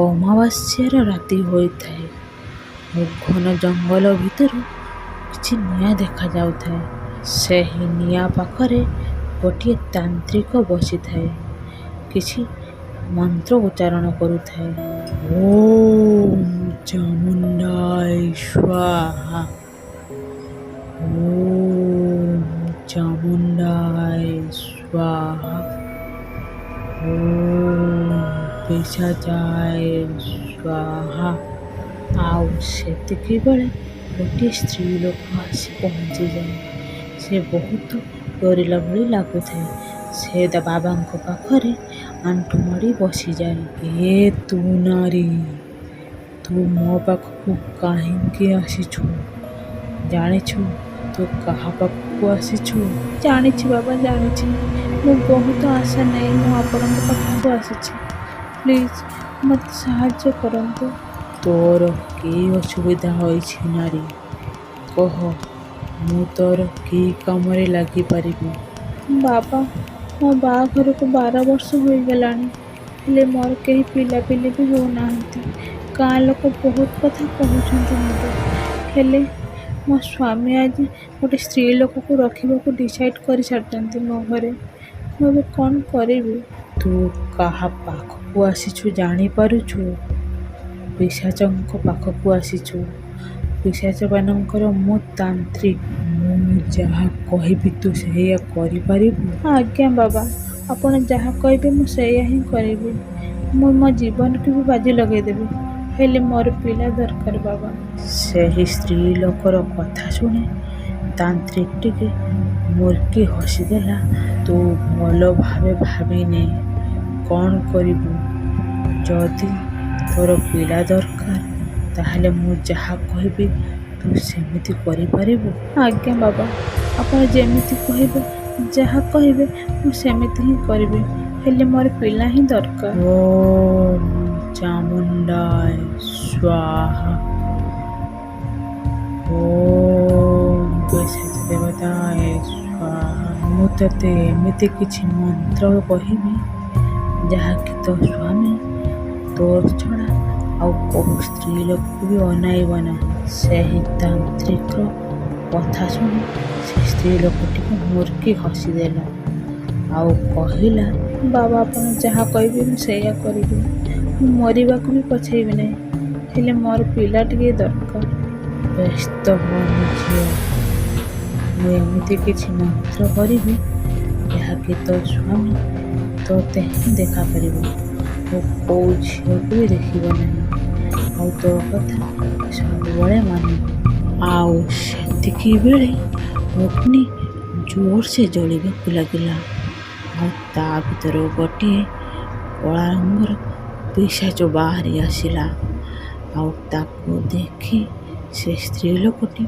ଅମାବାସ୍ୟାର ରାତି ହୋଇଥାଏ ଓ ଘନ ଜଙ୍ଗଲ ଭିତରୁ କିଛି ନିଆଁ ଦେଖାଯାଉଥାଏ। ସେହି ନିଆଁ ପାଖରେ ଗୋଟିଏ ତାନ୍ତ୍ରିକ ବସିଥାଏ। କିଛି ମନ୍ତ୍ର ଉଚ୍ଚାରଣ କରୁଥାଏ। ଓମ୍ ଚାମୁଣ୍ଡାୟ ସ୍ୱାହା। ଓମ୍ ଚାମୁଣ୍ଡାୟ ସ୍ୱାହା। ଓମ୍ ପିଶାଚାୟ ସ୍ୱାହା। ଆଉ ସେତିକି ବେଳେ ଗୋଟିଏ ସ୍ତ୍ରୀ ଲୋକ ଆସି ପହଞ୍ଚିଯାଏ। ସେ ବହୁତ ଡରିଲା ଭଳି ଲାଗୁଥାଏ। ସେ ବାବାଙ୍କ ପାଖରେ ଆଣ୍ଠୁ ମାଡ଼ି ବସିଯାଏ। ଏ ତୁ ନାରୀ, ତୁ ମୋ ପାଖକୁ କାହିଁକି ଆସିଛୁ? ଜାଣିଛୁ ତୁ କାହା ପାଖକୁ ଆସିଛୁ? ଜାଣିଛି ବାବା, ଜାଣିଛି। ମୁଁ ବହୁତ ଆଶା ନେଇ ମୁଁ ଆପଣଙ୍କ ପାଖକୁ ଆସିଛି। ପ୍ଲିଜ୍ ମୋତେ ସାହାଯ୍ୟ କରନ୍ତୁ। ତୋର କି ଅସୁବିଧା ହୋଇଛି ନାରୀ? କହ, ମୁଁ ତୋର କି କାମରେ ଲାଗିପାରିବି? ବାବା, ମୋ ବାହାଘରକୁ 12 ବର୍ଷ ହୋଇଗଲାଣି, ହେଲେ ମୋର କେହି ପିଲାପିଲି ବି ହେଉନାହାନ୍ତି। ଗାଁ ଲୋକ ବହୁତ କଥା କହୁଛନ୍ତି ମୋତେ, ହେଲେ ମୋ ସ୍ୱାମୀ ଆଜି ଗୋଟେ ସ୍ତ୍ରୀ ଲୋକକୁ ରଖିବାକୁ ଡିସାଇଡ଼୍ କରିସାରିଛନ୍ତି ମୋ ଘରେ। ମୁଁ ଏବେ କ'ଣ କରିବି? ତୁ କାହା ପାଖକୁ ଆସିଛୁ ଜାଣିପାରୁଛୁ? ପିଶାଚଙ୍କ ପାଖକୁ ଆସିଛୁ। ପିଶାଚମାନଙ୍କର ମୁଁ ତାନ୍ତ୍ରିକ। ମୁଁ ଯାହା କହିବି ତୁ ସେଇଆ କରିପାରିବୁ? ଆଜ୍ଞା ବାବା, ଆପଣ ଯାହା କହିବେ ମୁଁ ସେଇଆ ହିଁ କରିବି। ମୁଁ ମୋ ଜୀବନକୁ ବି ବାଜି ଲଗେଇଦେବି, ହେଲେ ମୋର ପିଲା ଦରକାର ବାବା। ସେହି ସ୍ତ୍ରୀ ଲୋକର କଥା ଶୁଣି ତାନ୍ତ୍ରିକ ଟିକେ ମୁର୍କି ହସିଦେଲା। ତୁ ଭଲ ଭାବେ ଭାବିନେ କ'ଣ କରିବୁ। ଯଦି ତୋର ପିଲା ଦରକାର, ତାହେଲେ ମୁଁ ଯାହା କହିବି ତୁ ସେମିତି କରିପାରିବୁ? ଆଜ୍ଞା ବାବା, ଆପଣ ଯେମିତି କହିବେ, ଯାହା କହିବେ ମୁଁ ସେମିତି ହିଁ କରିବି, ହେଲେ ମୋର ପିଲା ହିଁ ଦରକାର। ଓମ୍ ଚାମୁଣ୍ଡାୟ ସ୍ୱାହା। ଓମ୍ ପିଶାଚ ଦେବତାୟ ସ୍ୱାହା। ମୁଁ ତୋତେ ଏମିତି କିଛି ମନ୍ତ୍ର କହିବି, ଯାହାକି ତୋ ସ୍ୱାମୀ ତୋର ଛଡ଼ା ଆଉ କୋଉ ସ୍ତ୍ରୀ ଲୋକକୁ ବି ଅନାଇବ ନାହିଁ। ସେହି ତାନ୍ତ୍ରିକ କଥା ଶୁଣି ସେ ସ୍ତ୍ରୀ ଲୋକଟିକୁ ମୁର୍କି ହସିଦେଲା ଆଉ କହିଲା, ବାବା ଆପଣ ଯାହା କହିବେ ମୁଁ ସେଇଆ କରିବି। ମୁଁ ମରିବାକୁ ବି ପଛେଇବି ନାହିଁ, ହେଲେ ମୋର ପିଲା ଟିକେ ଦରକାର। ବ୍ୟସ୍ତ ହୁଅନି ଝିଅ, ମୁଁ ଏମିତି କିଛି ମନ୍ତ୍ର କରିବି, ଯାହାକି ତୋ ସ୍ୱାମୀ ତୋତେ ହିଁ ଦେଖା କରିବ ଓ କୋଉ ଝିଅକୁ ବି ଦେଖିବ ନାହିଁ, ଆଉ ତୋ କଥା ସବୁବେଳେ ମାନିବ। ଆଉ ସେତିକି ବେଳେ ଅଗ୍ନି ଜୋରସେ ଜଳିବାକୁ ଲାଗିଲା ଆଉ ତା ଭିତରୁ ଗୋଟିଏ କଳା ରଙ୍ଗର ପିଶାଚ ବାହାରି ଆସିଲା। ଆଉ ତାକୁ ଦେଖି ସେ ସ୍ତ୍ରୀ ଲୋକଟି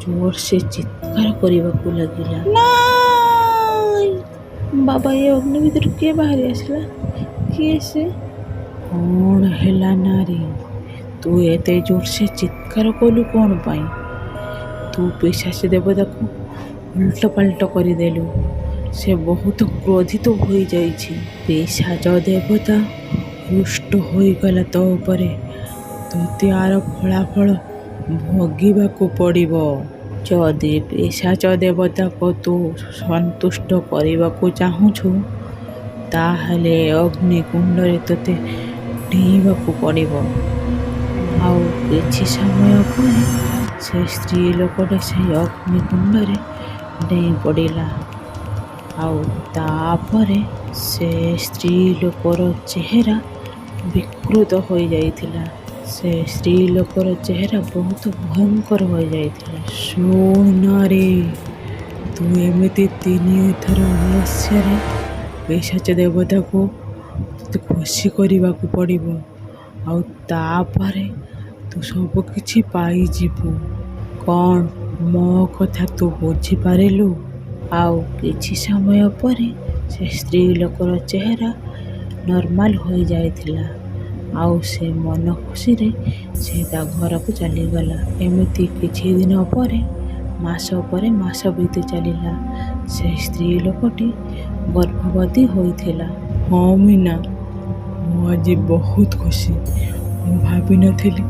ଜୋରସେ ଚିତ୍କାର କରିବାକୁ ଲାଗିଲା। ନାଇଁ ବାବା, ଏ ଅଗ୍ନି ଭିତରୁ କିଏ ବାହାରି ଆସିଲା? କିଏ ସେ? କ'ଣ ହେଲା ନାରୀ, ତୁ ଏତେ ଜୋରସେ ଚିତ୍କାର କଲୁ କ'ଣ ପାଇଁ? ତୁ ପିଶାଚ ଦେବତାକୁ ଉଲଟପାଲଟ କରିଦେଲୁ। ସେ ବହୁତ କ୍ରୋଧିତ ହୋଇଯାଇଛି। ପିଶାଚ ଦେବତା ରୁଷ୍ଟ ହୋଇଗଲା ତୋ ଉପରେ। ତୋତେ ଆର ଫଳାଫଳ ଭୋଗିବାକୁ ପଡ଼ିବ। ଯଦି ପିଶାଚ ଦେବତାକୁ ତୁ ସନ୍ତୁଷ୍ଟ କରିବାକୁ ଚାହୁଁଛୁ, ତାହେଲେ ଅଗ୍ନିକୁଣ୍ଡରେ ତୋତେ ଡେଇଁବାକୁ ପଡ଼ିବ। ଆଉ କିଛି ସମୟ ପରେ ସେ ସ୍ତ୍ରୀ ଲୋକଟି ସେହି ଅଗ୍ନିକୁଣ୍ଡରେ ଡେଇଁ ପଡ଼ିଲା। ଆଉ ତାପରେ ସେ ସ୍ତ୍ରୀ ଲୋକର ଚେହେରା ବିକୃତ ହୋଇଯାଇଥିଲା। ସେ ସ୍ତ୍ରୀ ଲୋକର ଚେହେରା ବହୁତ ଭୟଙ୍କର ହୋଇଯାଇଥିଲା। ଶୁଣ ନାରୀ, ତୁ ଏମିତି 3 ଥର ଅମାବାସ୍ୟାରେ ପିଶାଚ ଦେବତାକୁ ତୋତେ ଖୁସି କରିବାକୁ ପଡ଼ିବ, ଆଉ ତାପରେ ତୁ ସବୁ କିଛି ପାଇଯିବୁ। କ'ଣ ମୋ କଥା ତୁ ବୁଝିପାରିଲୁ? ଆଉ କିଛି ସମୟ ପରେ ସେ ସ୍ତ୍ରୀ ଲୋକର ଚେହେରା ନର୍ମାଲ ହୋଇଯାଇଥିଲା ଆଉ ସେ ମନ ଖୁସିରେ ସେ ତା ଘରକୁ ଚାଲିଗଲା। ଏମିତି କିଛି ଦିନ ପରେ ମାସ ବିତି ଚାଲିଲା। ସେ ସ୍ତ୍ରୀ ଲୋକଟି ଗର୍ଭବତୀ ହୋଇଥିଲା। ହଁ ମୀନା, ମୁଁ ଆଜି ବହୁତ ଖୁସି। ମୁଁ ଭାବିନଥିଲି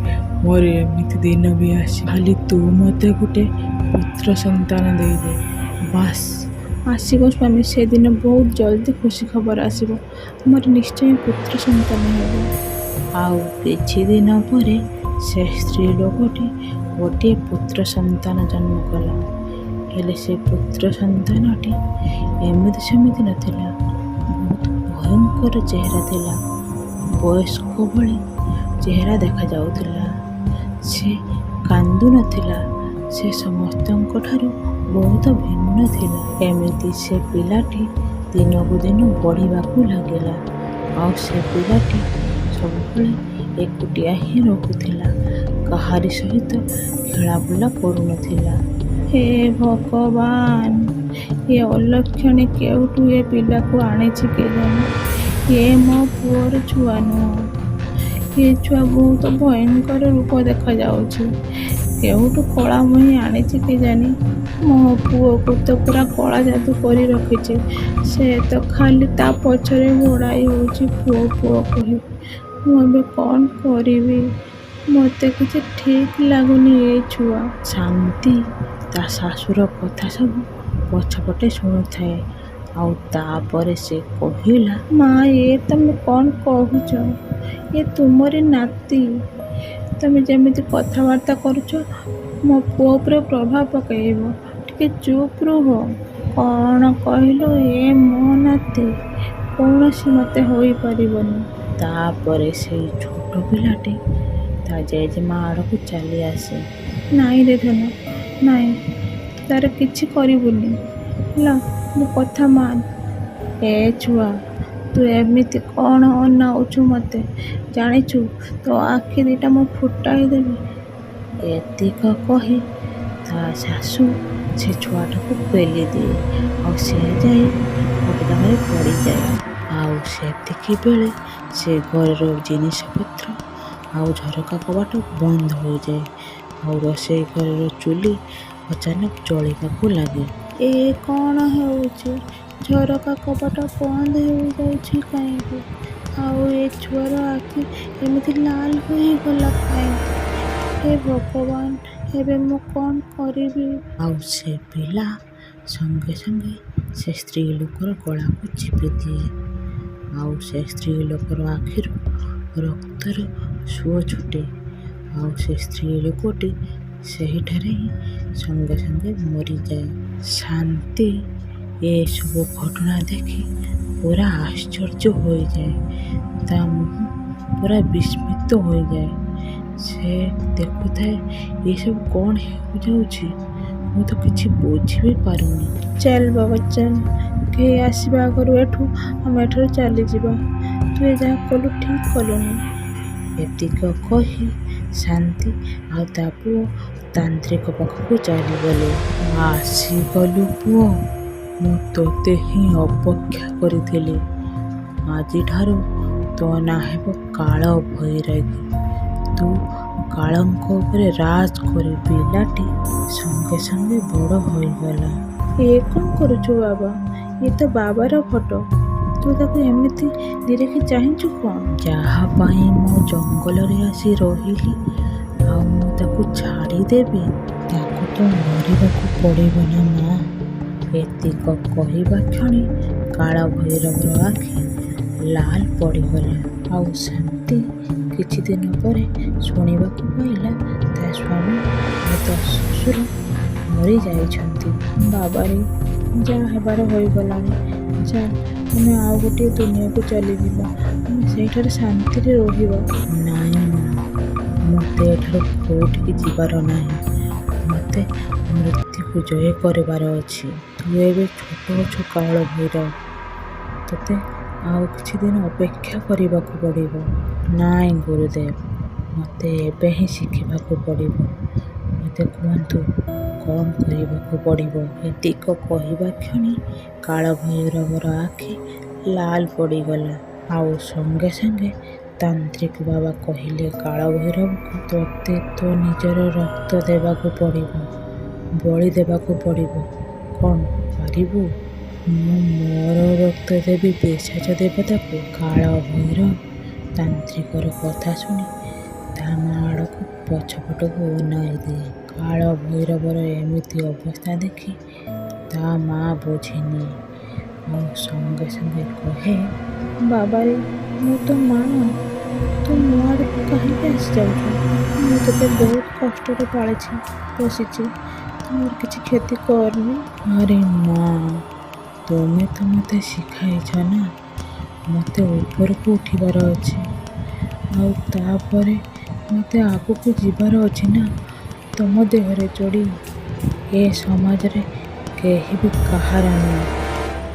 ମୋର ଏମିତି ଦିନ ବି ଆସିବ। ଖାଲି ତୁ ମୋତେ ଗୋଟେ ପୁତ୍ର ସନ୍ତାନ ଦେଇଦେ ବାସ୍। ଆସିବ ସ୍ୱାମୀ, ସେଦିନ ବହୁତ ଜଲ୍ଦି ଖୁସି ଖବର ଆସିବ। ଆମର ନିଶ୍ଚୟ ପୁତ୍ର ସନ୍ତାନ ହେବ। ଆଉ କିଛି ଦିନ ପରେ ସେ ସ୍ତ୍ରୀ ଲୋକଟି ଗୋଟିଏ ପୁତ୍ର ସନ୍ତାନ ଜନ୍ମ କଲା। ହେଲେ ସେ ପୁତ୍ର ସନ୍ତାନଟି ଏମିତି ସେମିତି ନଥିଲା, ବହୁତ ଭୟଙ୍କର ଚେହେରା ଥିଲା। ବୟସ୍କ ଭଳି ଚେହେରା ଦେଖାଯାଉଥିଲା। ସେ କାନ୍ଦୁନଥିଲା। ସେ ସମସ୍ତଙ୍କ ଠାରୁ ବହୁତ ଭିନ୍ନ ଥିଲା। ଏମିତି ସେ ପିଲାଟି ଦିନକୁ ଦିନ ବଢ଼ିବାକୁ ଲାଗିଲା। ଆଉ ସେ ପିଲାଟି ସବୁବେଳେ ଏକୁଟିଆ ହିଁ ରହୁଥିଲା। କାହାରି ସହିତ ଖେଳାବୁଲା କରୁନଥିଲା। ହେ ଭଗବାନ, ଏ ଅଲକ୍ଷଣୀ କେଉଁଠୁ ଏ ପିଲାକୁ ଆଣିଛି କେଜାଣି। ଏ ମୋ ପୁଅର ଛୁଆ ନୁହଁ। ଏ ଛୁଆ ବହୁତ ଭୟଙ୍କର ରୂପ ଦେଖାଯାଉଛି। କେଉଁଠୁ କଳା ମୁହିଁ ଆଣିଛି କେଜାଣି। ମୋ ପୁଅକୁ ତ ପୁରା କଳା ଯାଦୁ କରି ରଖିଛି। ସେ ତ ଖାଲି ତା ପଛରେ ଗୋଡ଼ାଇ ହେଉଛି ପୁଅ ପୁଅ କହି। ମୁଁ ଏବେ କ'ଣ କରିବି? ମୋତେ କିଛି ଠିକ୍ ଲାଗୁନି ଏ ଛୁଆ। ଶାନ୍ତି ତା ଶାଶୁର କଥା ସବୁ ପଛପଟେ ଶୁଣୁଥାଏ। ଆଉ ତାପରେ ସେ କହିଲା, ମା, ଏ ତମେ କ'ଣ କହୁଛ? ଏ ତୁମରି ନାତି। ତମେ ଯେମିତି କଥାବାର୍ତ୍ତା କରୁଛ ମୋ ପୁଅ ଉପରେ ପ୍ରଭାବ ପକାଇବ। ଟିକେ ଚୁପ୍ ରୁହ। କ'ଣ କହିଲୁ? ଏ ମୋ ନାତି? କୌଣସି ମତେ ହୋଇପାରିବନି। ତାପରେ ସେଇ ଛୋଟ ପିଲାଟି ତା ଜେଜେମା ଆଡ଼କୁ ଚାଲି ଆସେ। ନାଇଁ ରେ ଧନ, ନାଇଁ, ତାର କିଛି କରିବୁନି ହେଲା, ମୋ କଥା ମାନ। ଏ ଛୁଆ, ତୁ ଏମିତି କ'ଣ ଅନାଉଛୁ ମୋତେ? ଜାଣିଛୁ ତୋ ଆଖି ଦିଟା ମୁଁ ଫୁଟାଇ ଦେବି। ଏତିକ କହି ତା ଶାଶୁ ସେ ଛୁଆଟାକୁ ପେଲି ଦିଏ। ଆଉ ସେ ଯାଇ ଗୋଟେ ଜାଗାରେ ପଡ଼ିଯାଏ। ଆଉ ସେତିକି ବେଳେ ସେ ଘରର ଜିନିଷପତ୍ର ଆଉ ଝରକା କବାଟ ବନ୍ଦ ହୋଇଯାଏ। ଆଉ ରୋଷେଇ ଘରର ଚୁଲି ଅଚାନକ ଜଳିବାକୁ ଲାଗେ। ଏ କ'ଣ ହେଉଛି? ଝରକା କବାଟ ବନ୍ଦ ହୋଇଯାଉଛି କାହିଁକି? ଆଉ ଏ ଛୁଆର ଆଖି ଏମିତି ଲାଲ ହୋଇଗଲା କାହିଁକି? ହେ ଭଗବାନ, ଏବେ ମୁଁ କ'ଣ କରିବି? ଆଉ ସେ ପିଲା ସଙ୍ଗେ ସଙ୍ଗେ ସେ ସ୍ତ୍ରୀ ଲୋକର ଗଳାକୁ ଚିପି ଦିଏ। ଆଉ ସେ ସ୍ତ୍ରୀ ଲୋକର ଆଖିରୁ ରକ୍ତର ସୁଅ ଛୁଟେ। ଆଉ ସେ ସ୍ତ୍ରୀ ଲୋକଟି ସେହିଠାରେ ହିଁ ସଙ୍ଗେ ସଙ୍ଗେ ମରିଯାଏ। ଶାନ୍ତି ଏସବୁ ଘଟଣା ଦେଖି ପୁରା ଆଶ୍ଚର୍ଯ୍ୟ ହୋଇଯାଏ। ତା ମୁହଁ ପୁରା ବିସ୍ମିତ ହୋଇଯାଏ। ସେ ଦେଖୁଥାଏ ଏସବୁ କ'ଣ ହେଉଯାଉଛି। ମୁଁ ତ କିଛି ବୁଝି ବି ପାରୁନି। ଚାଲ ବାବା ଚାଲ, କେହି ଆସିବା ଆଗରୁ ଆମେ ଏଠାରୁ ଚାଲିଯିବା। ତୁ ଏ ଯାହା କଲୁ ଠିକ୍ କଲୁନି। ଏତିକ କହି ଶାନ୍ତି ଆଉ ତା ପୁଅ ତାନ୍ତ୍ରିକ ପାଖକୁ ଚାଲିଗଲେ। ଆସିଗଲୁ ପୁଅ, ମୁଁ ତୋତେ ହିଁ ଅପେକ୍ଷା କରିଥିଲି। ଆଜିଠାରୁ ତୋ ନାଁ ହେବ କାଳ ଭୈରଗୀ। ତୁ କାଳଙ୍କ ଉପରେ ରାଜ କରି। ପିଲାଟି ସଙ୍ଗେ ସଙ୍ଗେ ବଡ଼ ହୋଇଗଲା। ଏ କ'ଣ କରୁଛୁ ବାବା? ଏ ତ ବାବାର ଫଟୋ। ତୁ ତାକୁ ଏମିତି ନିରେଖି ଚାହିଁଛୁ କ'ଣ? ଯାହା ପାଇଁ ମୁଁ ଜଙ୍ଗଲରେ ଆସି ରହିଲି, ଆଉ ମୁଁ ତାକୁ ଛାଡ଼ିଦେବି? ତାକୁ ତ ମରିବାକୁ ପଡ଼ିବ ନା ମା। ଏତିକ କହିବା କ୍ଷଣି କାଳ ଭୈରବର ଆଖି ଲାଲ ପଡ଼ିଗଲା। ଆଉ ଶାନ୍ତି କିଛି ଦିନ ପରେ ଶୁଣିବାକୁ ପାଇଲା ତା ସ୍ୱାମୀ ଆଉ ତା ଶ୍ୱଶୁର ମରିଯାଇଛନ୍ତି। ବାବାରେ, ଯାହା ହେବାର ହୋଇଗଲାଣି। ଚାଲ ଆମେ ଆଉ ଗୋଟିଏ ଦୁନିଆକୁ ଚାଲିଯିବା। ଆମେ ସେଇଠାରେ ଶାନ୍ତିରେ ରହିବା। ନାଇଁ ମା, ମୋତେ ଏଠାରୁ କୋଉଠିକି ଯିବାର ନାହିଁ। ମୋତେ ମୃତ୍ୟୁକୁ ଜୟ କରିବାର ଅଛି। ତୁ ଏବେ ଛୋଟ ଅଛୁ କାଳ ଭୈରବ। ତୋତେ ଆଉ କିଛି ଦିନ ଅପେକ୍ଷା କରିବାକୁ ପଡ଼ିବ। ନାଇଁ ଗୁରୁଦେବ, ମୋତେ ଏବେ ହିଁ ଶିଖିବାକୁ ପଡ଼ିବ। ମୋତେ କୁହନ୍ତୁ କ'ଣ କରିବାକୁ ପଡ଼ିବ? ଏତିକ କହିବା କ୍ଷଣି କାଳ ଭୈରବର ଆଖି ଲାଲ ପଡ଼ିଗଲା। ଆଉ ସଙ୍ଗେ ସଙ୍ଗେ ତାନ୍ତ୍ରିକ ବାବା କହିଲେ କାଳ ଭୈରବକୁ, ତୋତେ ତୋ ନିଜର ରକ୍ତ ଦେବାକୁ ପଡ଼ିବ, ବଳି ଦେବାକୁ ପଡ଼ିବ। କ'ଣ ପାରିବୁ? ମୁଁ ମୋର ରକ୍ତ ଦେବି ପିଶାଚ ଦେବତାକୁ? କାଳ ଭୈରବ ତାନ୍ତ୍ରିକର କଥା ଶୁଣି ତା ମା ଆଡ଼କୁ ପଛପଟକୁ ଅନାଇ ଦିଏ। କାଳ ଭୈରବର ଏମିତି ଅବସ୍ଥା ଦେଖି ତା ମା ବୁଝିନିଏ ଆଉ ସଙ୍ଗେ ସଙ୍ଗେ କହେ, ବାବାରେ, ମୁଁ ତ ମା, ତୁ ମୋ ଆଡ଼କୁ କାହିଁକି ଆସିଯାଉଛୁ? ମୁଁ ତୋତେ ବହୁତ କଷ୍ଟରେ ପାଳିଛି ପୋଷିଛି, ତୁ ମୋର କିଛି କ୍ଷତି କରିନି। ଆରେ ମା, ତୁମେ ତ ମୋତେ ଶିଖାଇଛ ନା ମୋତେ ଉପରକୁ ଉଠିବାର ଅଛି, ଆଉ ତାପରେ ମୋତେ ଆଗକୁ ଯିବାର ଅଛି ନା ତମ ଦେହରେ ଚଢ଼ି। ଏ ସମାଜରେ କେହି ବି କାହାର ନୁହେଁ,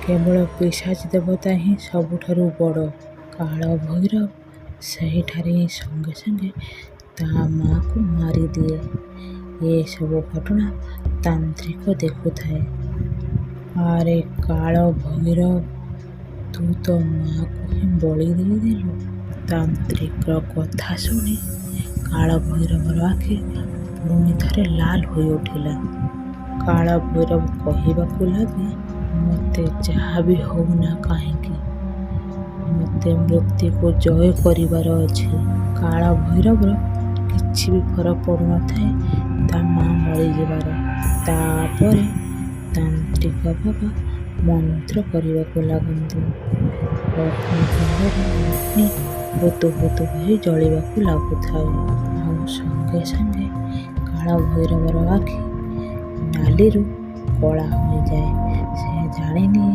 କେବଳ ପିଶାଚ ଦେବତା ହିଁ ସବୁଠାରୁ ବଡ଼। କାଳ ଭୈରବ ସେହିଠାରେ ହିଁ ସଙ୍ଗେ ସଙ୍ଗେ ତା ମାଆକୁ ମାରିଦିଏ। ଏସବୁ ଘଟଣା ତାନ୍ତ୍ରିକ ଦେଖୁଥାଏ। ଆରେ କାଳ ଭୈରବ, ତୁ ତୋ ମାଆକୁ ହିଁ ବଳି ଦେଇଦେଲୁ। ତାନ୍ତ୍ରିକର କଥା ଶୁଣି କାଳ ଭୈରବର ଆଖି ପୁଣି ଥରେ ଲାଲ ହୋଇ ଉଠିଲା। କାଳ ଭୈରବ କହିବାକୁ ଲାଗେ, ମୋତେ ଯାହା ବି ହଉନା କାହିଁକି ମୋତେ ମୃତ୍ୟୁକୁ ଜୟ କରିବାର ଅଛି। କାଳ ଭୈରବର କିଛି ବି ଫରକ ପଡ଼ୁନଥାଏ ତା ମା ମରିଯିବାର। ତାପରେ ତାନ୍ତ୍ରିକ ବାବା ମନ୍ତ୍ର କରିବାକୁ ଲାଗନ୍ତି। ଅଗ୍ନିକୁଣ୍ଡରେ ଅଗ୍ନି ହୁତୁ ହୁତୁ ହୋଇ ଜଳିବାକୁ ଲାଗୁଥାଏ। ଆଉ ସଙ୍ଗେ ସଙ୍ଗେ କାଳ ଭୈରବର ଆଖି ନାଲିରୁ କଳା ହୋଇଯାଏ। ସେ ଜାଣିନିଏ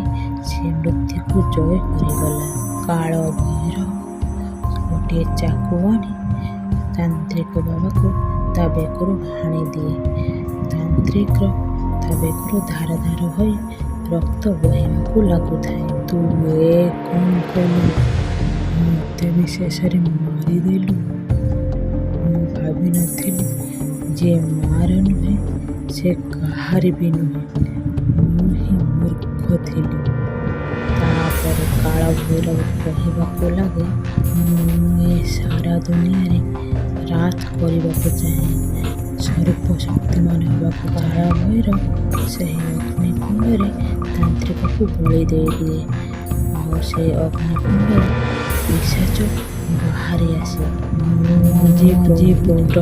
ସେ ମୃତ୍ୟୁକୁ ଜୟ କରିଗଲା। କାଳ ଭୈରବ ଗୋଟିଏ ଚାକୁ ଆଣି ତାନ୍ତ୍ରିକ ବାବାକୁ ତା ବେକରୁ ହାଣିଦିଏ। ତାନ୍ତ୍ରିକ ତା ବେକରୁ ଧାର ଧାର ହୋଇ ରକ୍ତ ବୋହିବାକୁ ଲାଗୁଥାଏ। ତୁ ଏ କ'ଣ କଲୁ? ମୋତେ ବି ଶେଷରେ ମାରିଦେଲୁ। ମୁଁ ଭାବିନଥିଲି ଯେ ମାର ନୁହେଁ ସେ କାହାରି ବି ନୁହେଁ, ମୁଁ ହିଁ ମୂର୍ଖ ଥିଲି। ତାପରେ କାଳ ଭୈରବ କହିବାକୁ ଲାଗେ, ମୁଁ ଏ ସାରା ଦୁନିଆରେ ରାଜ କରିବାକୁ ଚାହେଁ, ସର୍ବଶକ୍ତିମାନ ହେବାକୁ। କାଳ ଭୈରବ ସେହି ଅଗ୍ନିକୁଣ୍ଡରେ ତାନ୍ତ୍ରିକକୁ ବଳି ଦେଇଦିଏ। ଆଉ ସେ ଅଗ୍ନିକୁଣ୍ଡରେ ପିଶାଚ ବାହାରି ଆସେ। ମୁଁ ଆଜି ବହୁତ